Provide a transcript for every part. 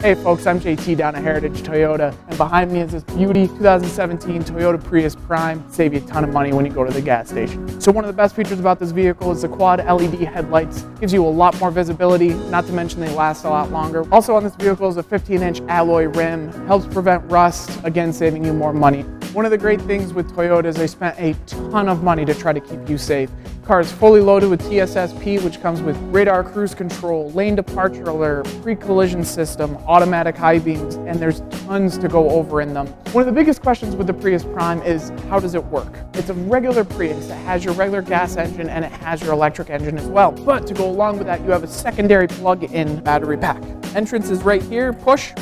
Hey folks, I'm JT down at Heritage Toyota, and behind me is this beauty 2017 Toyota Prius Prime. Save you a ton of money when you go to the gas station. So one of the best features about this vehicle is the quad LED headlights. Gives you a lot more visibility, not to mention they last a lot longer. Also on this vehicle is a 15-inch alloy rim, helps prevent rust, again saving you more money. One of the great things with Toyota is they spent a ton of money to try to keep you safe. The car is fully loaded with TSSP, which comes with radar cruise control, lane departure alert, pre-collision system, automatic high beams, and there's tons to go over in them. One of the biggest questions with the Prius Prime is, how does it work? It's a regular Prius. It has your regular gas engine and it has your electric engine as well. But to go along with that, you have a secondary plug-in battery pack. Entrance is right here, push.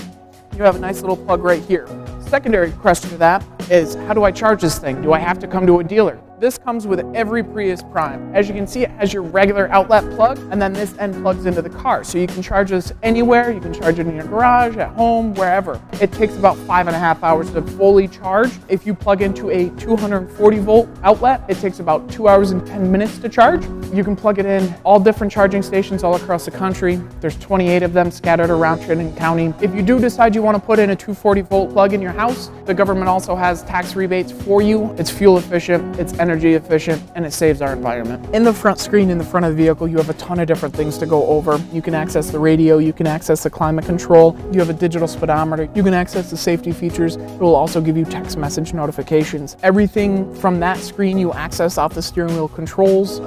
You have a nice little plug right here. Secondary question to that is, how do I charge this thing? Do I have to come to a dealer? This comes with every Prius Prime. As you can see, it has your regular outlet plug, and then this end plugs into the car. So you can charge this anywhere. You can charge it in your garage, at home, wherever. It takes about 5.5 hours to fully charge. If you plug into a 240 volt outlet, it takes about 2 hours and 10 minutes to charge. You can plug it in all different charging stations all across the country. There's 28 of them scattered around Trenton County. If you do decide you want to put in a 240 volt plug in your house, the government also has tax rebates for you. It's fuel efficient, it's energy efficient, and it saves our environment. In the front screen, in the front of the vehicle, you have a ton of different things to go over. You can access the radio, you can access the climate control, you have a digital speedometer, you can access the safety features. It will also give you text message notifications. Everything from that screen you access off the steering wheel controls,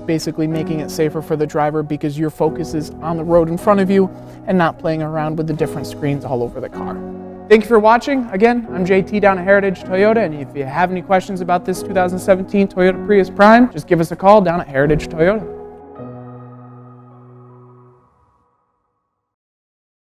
basically making it safer for the driver because your focus is on the road in front of you and not playing around with the different screens all over the car. Thank you for watching. Again, I'm JT down at Heritage Toyota, and if you have any questions about this 2017 Toyota Prius Prime, just give us a call down at Heritage Toyota.